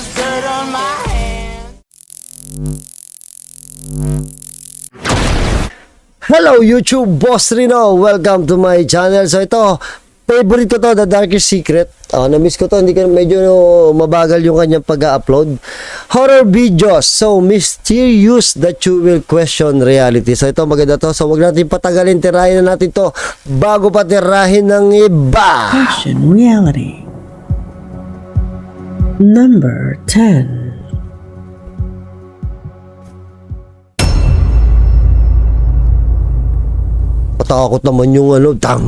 there's dirt on my hands. Hello YouTube, Boss Rino. Welcome to my channel. So ito, favorite ko to, The Darkest Secret. Na-miss ko to, hindi ka medyo mabagal yung kanyang pag-upload. Horror videos, so mysterious that you will question reality. So ito, maganda to. So wag natin patagalin, tirahin na natin to bago pa tirahin ng iba. Question reality. Number 10. Patakot naman yung tang.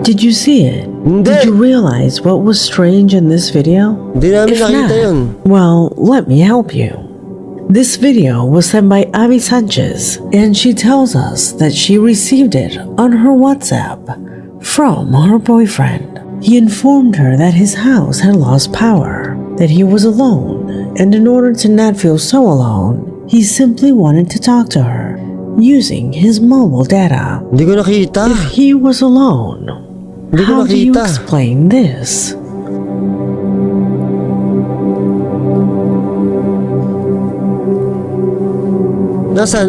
Did you see it? Hindi. Did you realize what was strange in this video? Hindi namin If nakita not, yun. well, let me help you. This video was sent by Abby Sanchez, and she tells us that she received it on her WhatsApp from her boyfriend. He informed her that his house had lost power, that he was alone, and in order to not feel so alone, he simply wanted to talk to her using his mobile data. Hindi ko nakita. If he was alone, Hindi ko how do you nakita. explain this? Nasaan?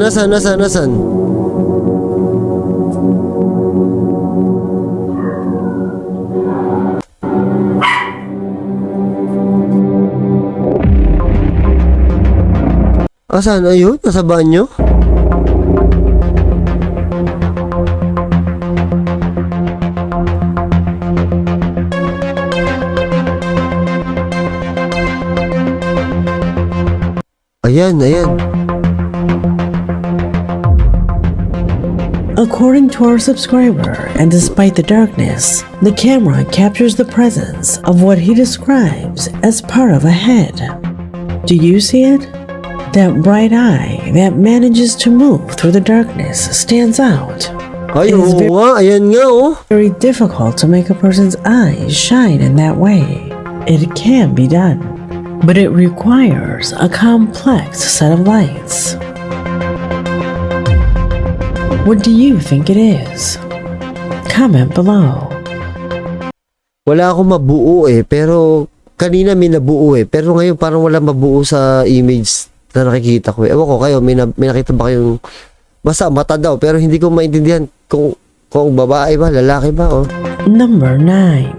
Asan? Ayun? Nasa banyo? Ayan. According to our subscriber, and despite the darkness, the camera captures the presence of what he describes as part of a head. Do you see it? That bright eye that manages to move through the darkness stands out. Ay, It is oo nga. Ayan nga, very difficult to make a person's eyes shine in that way. It can be done, but it requires a complex set of lights. What do you think it is? Comment below. Wala akong mabuo pero kanina may nabuo pero ngayon parang wala mabuo sa image na nakikita ko. Ewan ko kayo, may nakita ba kayong basta mata daw pero hindi ko maintindihan kung babae ba, lalaki ba Number 9.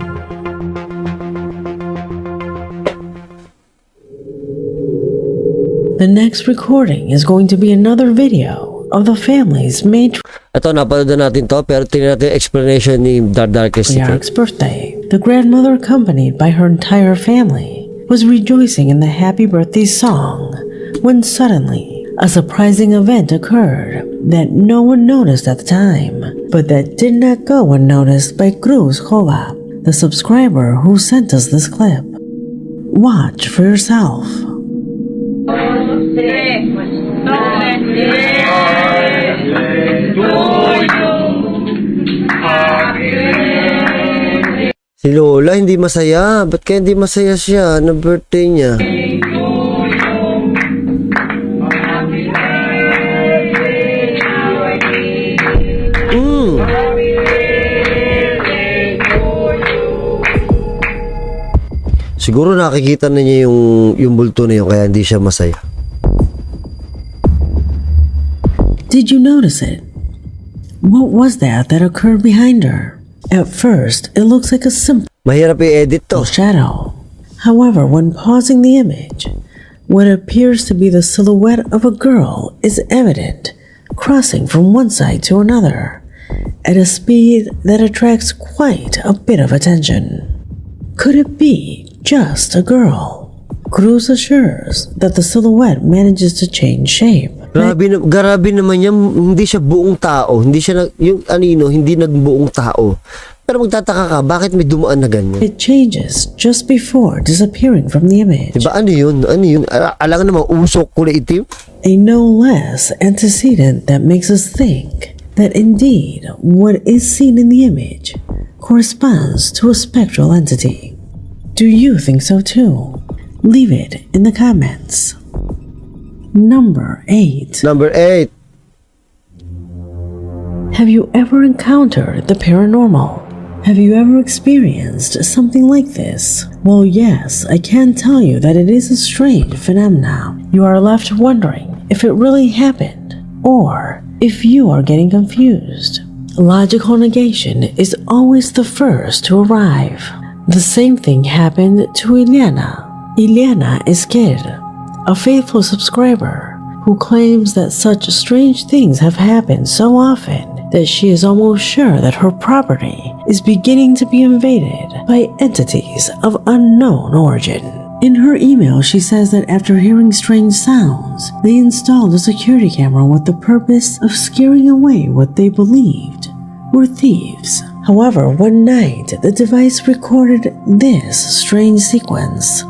The next recording is going to be another video of the family's matriarch's Ito, napanood na natin to pero tingnan natin yung explanation ni The Darkest Secret. birthday. The grandmother, accompanied by her entire family, was rejoicing in the happy birthday song when suddenly a surprising event occurred that no one noticed at the time, but that did not go unnoticed by Cruz Jova, the subscriber who sent us this clip. Watch for yourself. Si Lola hindi masaya. Ba't kaya hindi masaya siya na birthday niya? Siguro nakikita na niya yung bulto na yun kaya hindi siya masaya. Did you notice it? What was that occurred behind her? At first, it looks like a simple Mahirap i-edit to. shadow. However, when pausing the image, what appears to be the silhouette of a girl is evident, crossing from one side to another at a speed that attracts quite a bit of attention. Could it be just a girl? Cruz assures that the silhouette manages to change shape. Grabe naman yan, hindi siya buong tao. Hindi siya, hindi nagbuong tao. Pero magtataka ka, bakit may dumaan na ganyan? It changes just before disappearing from the image. Diba, ano yun? Alangan naman, usok, kulay itim? A no less antecedent that makes us think that indeed what is seen in the image corresponds to a spectral entity. Do you think so too? Leave it in the comments. Number 8. Number 8. Have you ever encountered the paranormal? Have you ever experienced something like this? Well, yes, I can tell you that it is a strange phenomenon. You are left wondering if it really happened or if you are getting confused. Logical negation is always the first to arrive. The same thing happened to Ileana. Ileana is Kid, a faithful subscriber who claims that such strange things have happened so often that she is almost sure that her property is beginning to be invaded by entities of unknown origin. In her email, she says that after hearing strange sounds, they installed a security camera with the purpose of scaring away what they believed were thieves. However, one night, the device recorded this strange sequence.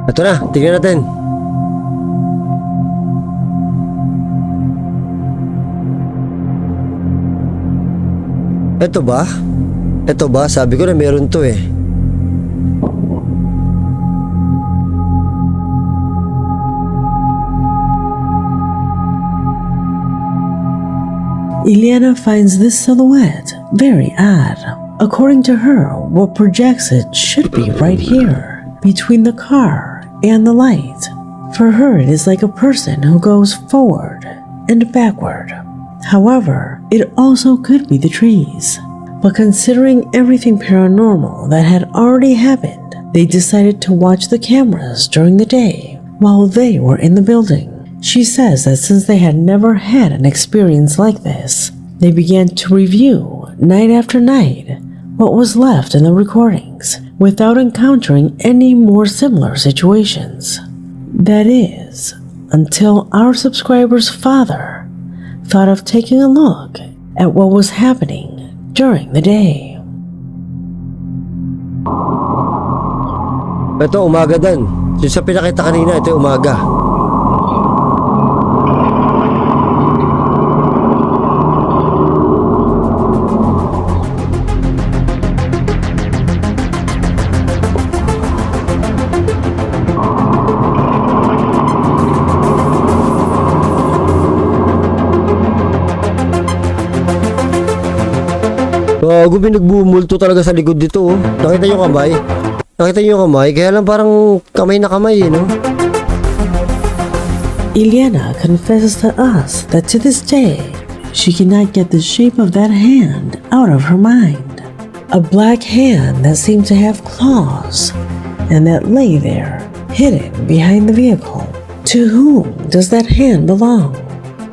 Ito na, tingnan natin. Ito ba? Ito ba? Sabi ko na meron to eh. Ileana finds this silhouette very odd. According to her, what projects it should be right here, between the car and the light. For her, it is like a person who goes forward and backward. However, it also could be the trees. But considering everything paranormal that had already happened, they decided to watch the cameras during the day while they were in the building. She says that since they had never had an experience like this, they began to review night after night what was left in the recordings without encountering any more similar situations. That is, until our subscriber's father thought of taking a look at what was happening during the day. Ito, umaga din. Yung sa pinakita kanina, ito yung umaga. Gago, binagbumulto talaga sa likod dito oh. Nakita niyo kamay? Nakita niyo kamay? Kaya lang parang kamay na kamay eh, no? Ileana confesses to us that to this day, she cannot get the shape of that hand out of her mind. A black hand that seemed to have claws and that lay there, hidden behind the vehicle. To whom does that hand belong?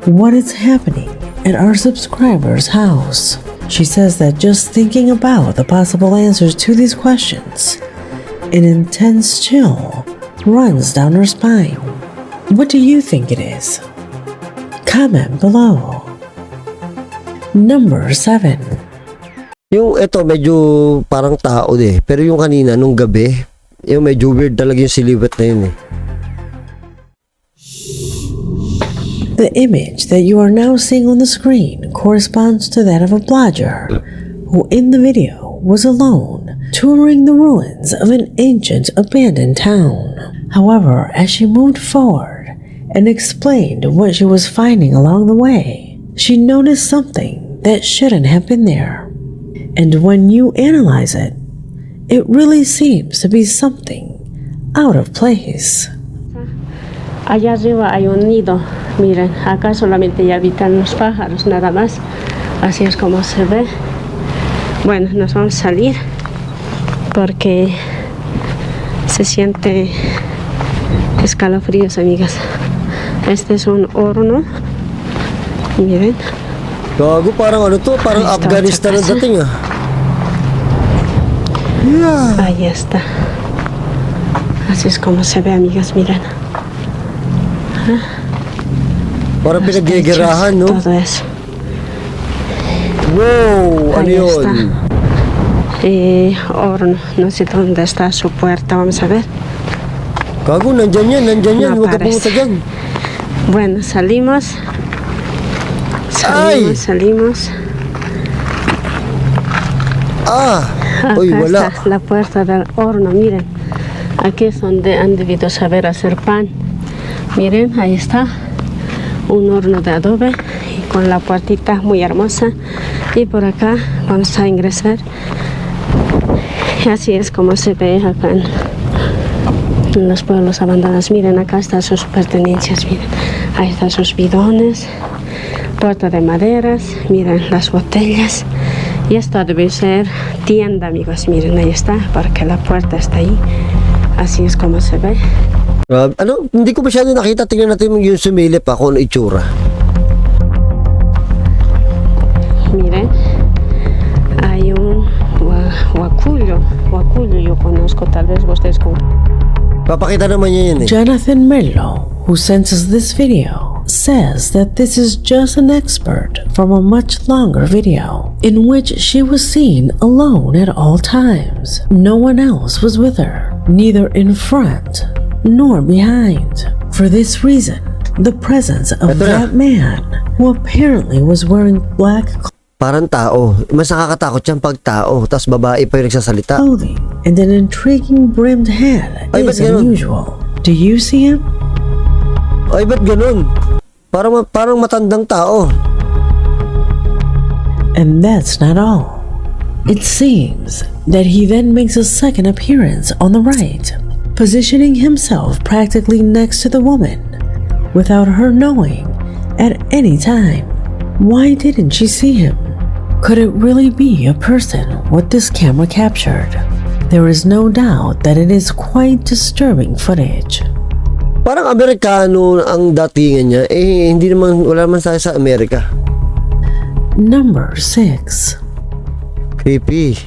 What is happening at our subscriber's house? She says that just thinking about the possible answers to these questions, an intense chill runs down her spine. What do you think it is? Comment below. Number 7. Yung ito medyo parang tao eh. Pero yung kanina nung gabi, yung medyo weird talaga yung silhouette na yun eh. The image that you are now seeing on the screen corresponds to that of a blogger who in the video was alone touring the ruins of an ancient abandoned town. However, as she moved forward and explained what she was finding along the way, she noticed something that shouldn't have been there. And when you analyze it, it really seems to be something out of place. Allá arriba hay un nido, miren, acá solamente ya habitan los pájaros, nada más, así es como se ve. Bueno, nos vamos a salir porque se siente escalofríos, amigas. Este es un horno, miren. Gago, parang ano to? Parang Ahí está Afghanistan ang otra dating ah. Yeah. Ahí está. Así es como se ve, amigas, miren. Parang Los pinaggigirahan, no? techos, todo eso. Wow! Ano Ahí yun? está. Horno, no sé dónde está su puerta, vamos a ver. Gago, nandyan yan, nandyan yan. No Huwag ka aparece. pumunta dyan. Bueno, salimos. Ay! Salimos. Ah! Acá Uy, wala. está la puerta del horno, miren. Aquí es donde han debido saber hacer pan. Miren, ahí está. Un horno de adobe y con la puertita muy hermosa. Y por acá vamos a ingresar. Y así es como se ve acá en los pueblos abandonados. Miren, acá están sus pertenencias, miren. Ahí están sus bidones, puerta de maderas, miren las botellas. Y esto debe ser tienda, amigos. Miren, ahí está, porque la puerta está ahí. Así es como se ve. Ano, hindi ko masyado nakita. Tingnan natin yung sumilip pa kung ano itsura. Miren, hay un guacullo. Guacullo yo conozco, tal vez ustedes con... Papakita naman niya yun eh. Jonathan Merlo, who sent us this video, says that this is just an excerpt from a much longer video in which she was seen alone at all times. No one else was with her, neither in front nor behind. For this reason, the presence of that man, who apparently was wearing black Parang tao. Mas nakakatakot siyang pag tao. Tapos babae pa yung nagsasalita. clothing and an intriguing brimmed hat Ay, ba't is ganun? unusual. Do you see him? Ay, ba't ganun? Parang matandang tao. And that's not all. It seems that he then makes a second appearance on the right, positioning himself practically next to the woman, without her knowing at any time. Why didn't she see him? Could it really be a person what this camera captured? There is no doubt that it is quite disturbing footage. Parang Amerikano ang datingan niya. Eh, wala naman tayo sa Amerika. Number 6. Creepy.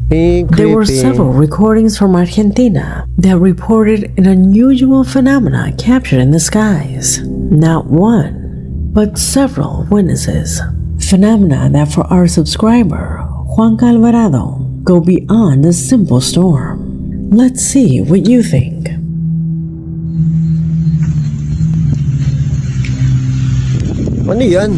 There were several recordings from Argentina that reported an unusual phenomena captured in the skies. Not one, but several witnesses. Phenomena that for our subscriber, Juan Alvarado, go beyond a simple storm. Let's see what you think. Ano yan?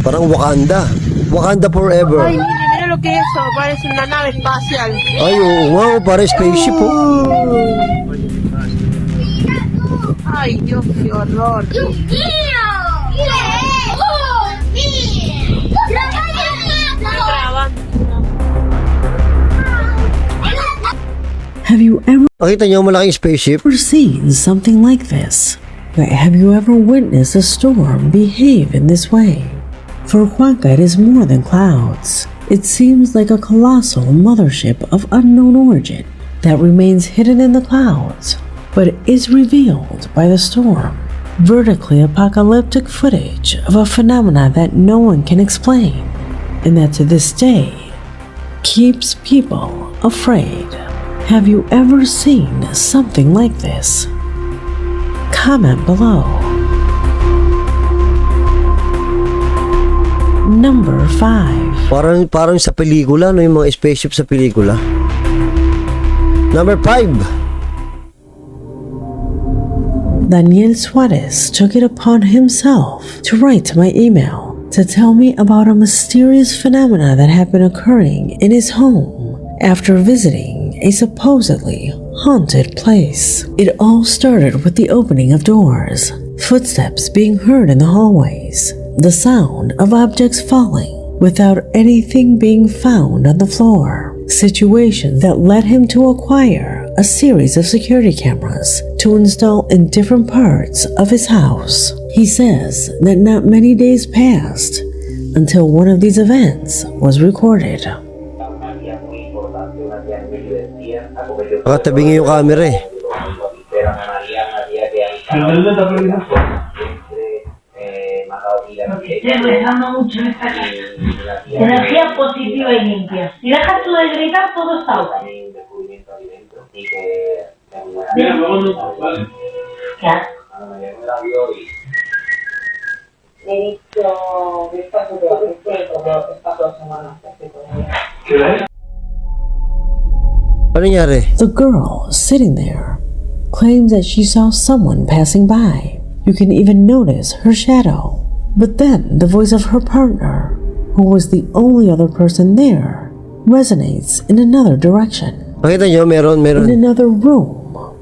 Parang Wakanda. Wakanda forever. Ay, mira lo que es eso, parece una nave espacial. Ay, oo nga, para spaceship po. Ay, Dios, qué horror. Have you ever Nakita niyo malaking spaceship? seen something like this? Have you ever witnessed a storm behave in this way? For Juanca, it is more than clouds. It seems like a colossal mothership of unknown origin that remains hidden in the clouds, but is revealed by the storm. Vertically apocalyptic footage of a phenomena that no one can explain, and that to this day keeps people afraid. Have you ever seen something like this? Comment below. Number 5. Parang sa pelikula, no, yung mga spaceship sa pelikula. Number 5. Daniel Suarez took it upon himself to write to my email to tell me about a mysterious phenomena that had been occurring in his home after visiting a supposedly haunted place. It all started with the opening of doors, footsteps being heard in the hallways, the sound of objects falling without anything being found on the floor. Situations that led him to acquire a series of security cameras to install in different parts of his house. He says that not many days passed until one of these events was recorded. Nakatabi nga yung camera eh. Estoy rezando mucho en esta casa. Energía positiva y limpia. Si dejas tú de gritar, todo está bien. ¿Qué haces? Le he dicho, despacio de espacio de semanas. Ano nangyari? The girl sitting there claims that she saw someone passing by. You can even notice her shadow. But then the voice of her partner, who was the only other person there, resonates in another direction, Nakita nyo, meron. in another room,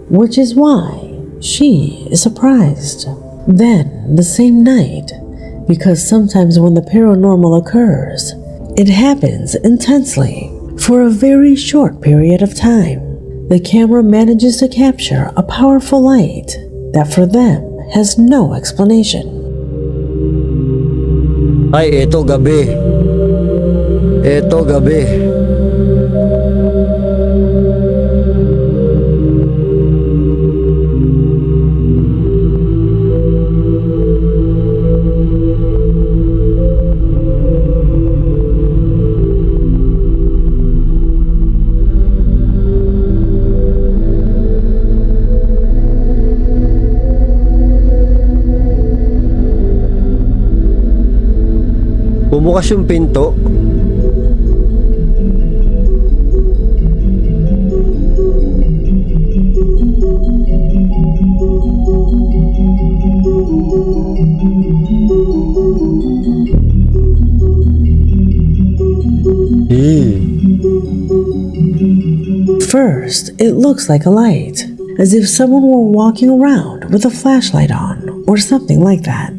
which is why she is surprised. Then, the same night, because sometimes when the paranormal occurs, it happens intensely for a very short period of time. The camera manages to capture a powerful light that for them has no explanation. Ay, eto gabi. Eto gabi. Bumukas yung pinto. First, it looks like a light, as if someone were walking around with a flashlight on, or something like that.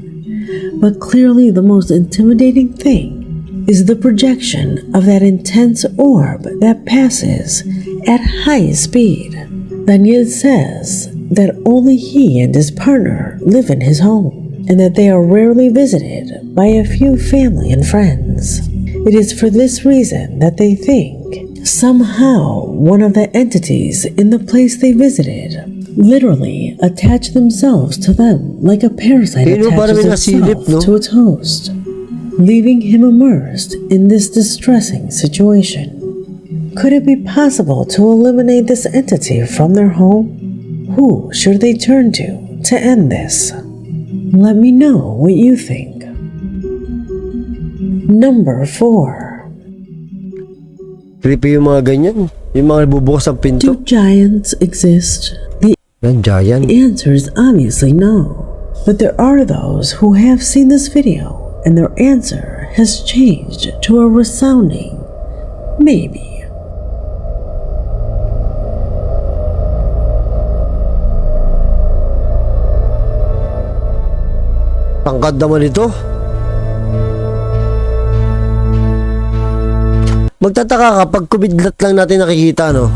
But clearly the most intimidating thing is the projection of that intense orb that passes at high speed. Daniel says that only he and his partner live in his home, and that they are rarely visited by a few family and friends. It is for this reason that they think somehow one of the entities in the place they visited literally attach themselves to them like a parasite attaches itself to its host, leaving him immersed in this distressing situation. Could it be possible to eliminate this entity from their home? Who should they turn to end this? Let me know what you think. Number 4. Creepy yung mga ganyan. Yung mga bubukas ang pinto. Do giants exist? Yan, giant. The answer is obviously no. But there are those who have seen this video and their answer has changed to a resounding maybe. Tangkad naman ito. Magtataka ka pag kumidlat lang natin nakikita, no?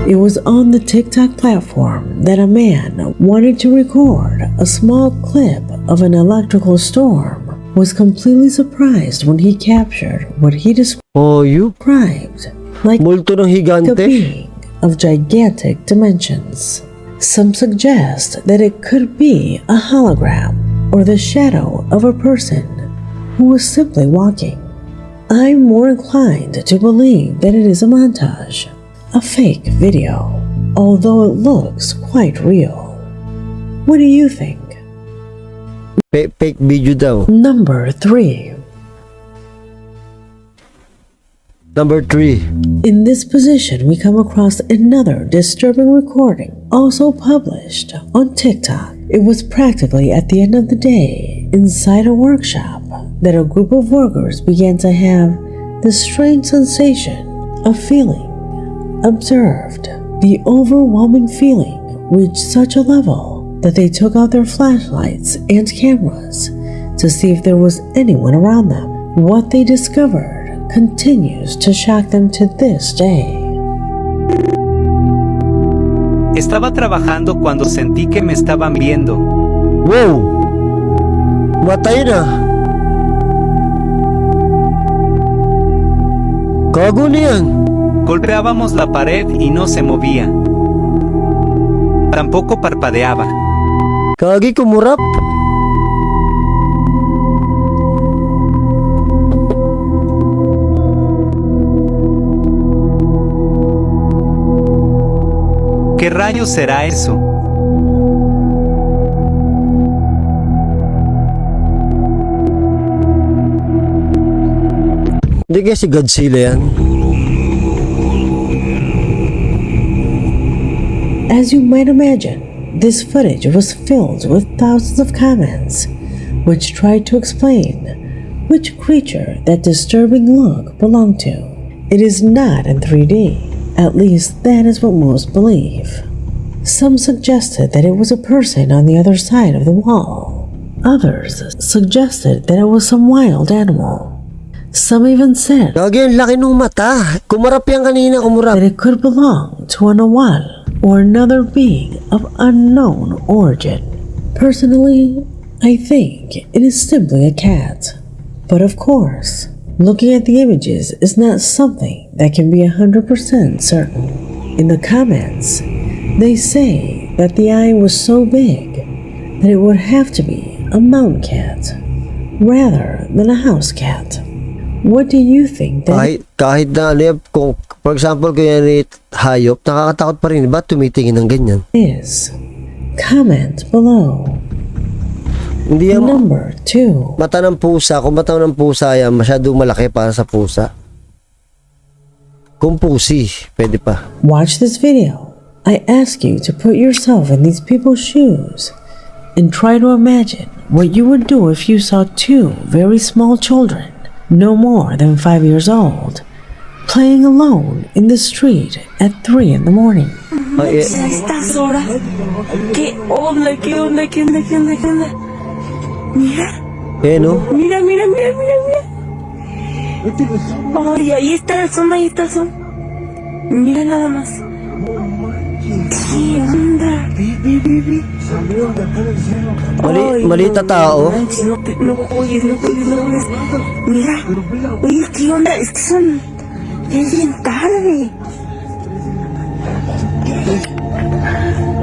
It was on the TikTok platform that a man wanted to record a small clip of an electrical storm, was completely surprised when he captured what he Oh, you? described like Multo ng a higante. being of gigantic dimensions. Some suggest that it could be a hologram or the shadow of a person who was simply walking. I'm more inclined to believe that it is a montage, a fake video, although it looks quite real. What do you think? Fake video daw. Number 3. Number 3. In this position, we come across another disturbing recording, also published on TikTok. It was practically at the end of the day, inside a workshop, that a group of workers began to have the strange sensation of feeling observed. The overwhelming feeling reached such a level that they took out their flashlights and cameras to see if there was anyone around them. What they discovered continues to shock them to this day. Estaba trabajando cuando sentí que me estaban viendo. Wow! Matay na! Gago na yan! Golpeábamos la pared y no se movía. Tampoco parpadeaba. Kagi kumurap! ¿Qué rayos será eso? Hindi kaya si Godzilla yan. As you might imagine, this footage was filled with thousands of comments which tried to explain which creature that disturbing look belonged to. It is not in 3D, at least that is what most believe. Some suggested that it was a person on the other side of the wall. Others suggested that it was some wild animal. Some even said Gagi, ang laki ng mata. Kumarap yan kanina, that it could belong to a Nawal or another being of unknown origin. Personally, I think it is simply a cat. But of course, looking at the images is not something that can be 100% certain. In the comments, they say that the eye was so big that it would have to be a mountain cat rather than a house cat. What do you think that kahit na ano yan, kung, for example, kung yan ay hayop, nakakatakot pa rin. Ba't tumitingin ng ganyan? is? Comment below. Hindi yan, Number 2. mata ng pusa. Kung mata ng pusa yan, masyadong malaki para sa pusa. Kung pusi, pwede pa. Watch this video. I ask you to put yourself in these people's shoes and try to imagine what you would do if you saw two very small children, no more than 5 years old, playing alone in the street at 3 in the morning. Ay, Estas horas. ¿Qué onda? ¿Qué onda? ¿Qué onda? ¿Qué onda? ¿Qué onda? Mira, no? mira, mira, mira, mira, mira. Ay, ahí está el son, ahí está el son. Mira nada más. ¿Qué onda? Maliit na tao. Manches, no juegues, no juegues, no juegues. Mira, oye, ¿qué onda? Es que son... Es bien tarde.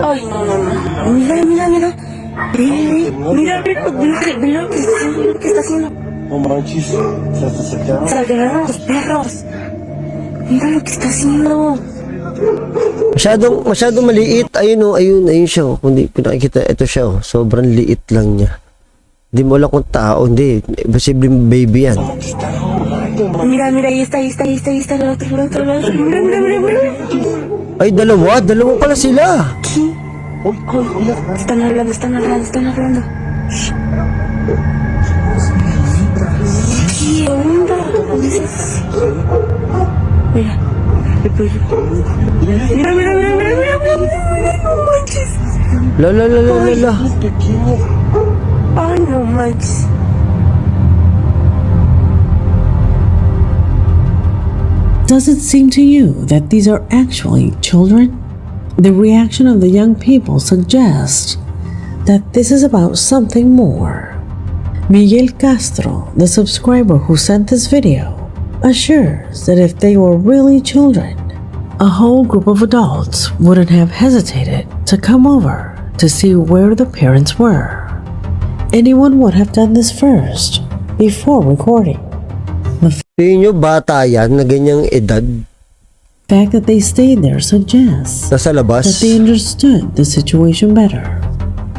Ay, no, no, no. Mira, mira, mira. Mira, mira lo que está haciendo. No manches, Se agarraron los perros. Mira lo que está haciendo. Masyadong maliit. Ayun siya. Kung di nakikita, ito siya. Sobrang liit lang niya. Hindi mo alam kung tao. Hindi. Posible baby yan. Mira, mira, ahí está, el otro. Mira, mira, mira, mira. Ay, dalawa pala sila. ¿Qué? Están hablando. ¿Qué onda? Mira. Mira. No manches. La. Ay, no manches. Does it seem to you that these are actually children? The reaction of the young people suggests that this is about something more. Miguel Castro, the subscriber who sent this video, assures that if they were really children, a whole group of adults wouldn't have hesitated to come over to see where the parents were. Anyone would have done this first, before recording. Tingin nyo, bata yan na ganyang edad. The fact that they stayed there suggests Nasa labas. that they understood the situation better.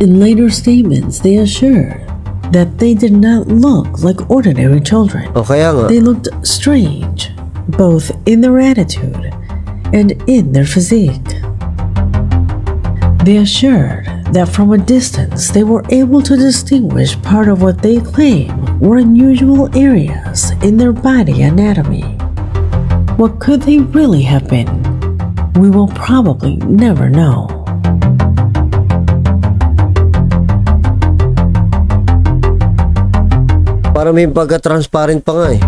In later statements, they assured that they did not look like ordinary children. O kaya nga. They looked strange, both in their attitude and in their physique. They assured that from a distance they were able to distinguish part of what they claim were unusual areas in their body anatomy. What could they really have been? We will probably never know. Para may pagka-transparent pa nga eh.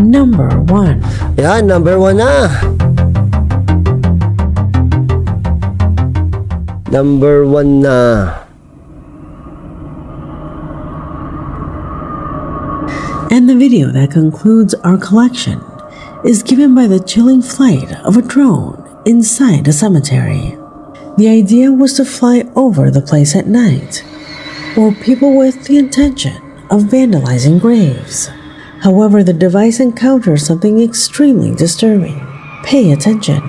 Number 1. Yan, number 1 na. Number 1 na. And the video that concludes our collection is given by the chilling flight of a drone inside a cemetery. The idea was to fly over the place at night, or people with the intention of vandalizing graves. However, the device encounters something extremely disturbing. Pay attention.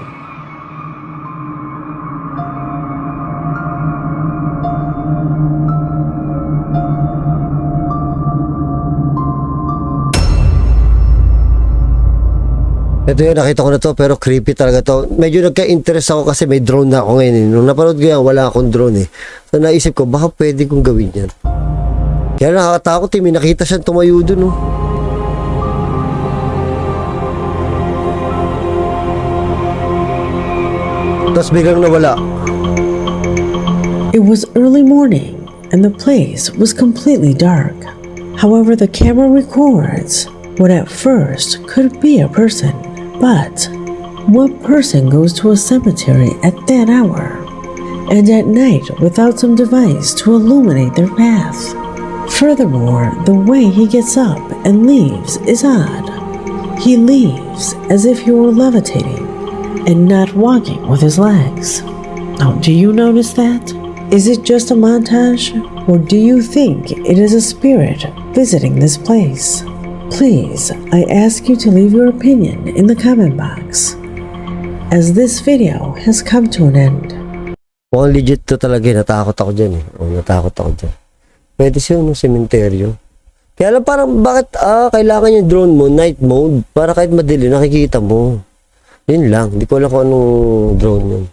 Ito yun, nakita ko na to, pero creepy talaga to. Medyo nagka-interest ako kasi may drone na ako ngayon. Nung napanood ko yan, wala akong drone eh. So naisip ko, baka pwede kong gawin yan. Kaya nakakatakot eh, may nakita siyang tumayo dun oh. Tapos biglang nawala. It was early morning and the place was completely dark. However, the camera records what at first could be a person. But what person goes to a cemetery at that hour and at night without some device to illuminate their path? Furthermore, the way he gets up and leaves is odd. He leaves as if he were levitating and not walking with his legs. Now, do you notice that? Is it just a montage, or do you think it is a spirit visiting this place? Please, I ask you to leave your opinion in the comment box, as this video has come to an end. Mukhang legit to talaga, natakot ako dyan eh. Natakot ako dyan. Pwede siya ng sementeryo. Kaya lang parang bakit kailangan yung drone mo, night mode, para kahit madili nakikita mo. Yun lang, hindi ko alam kung anong drone yun.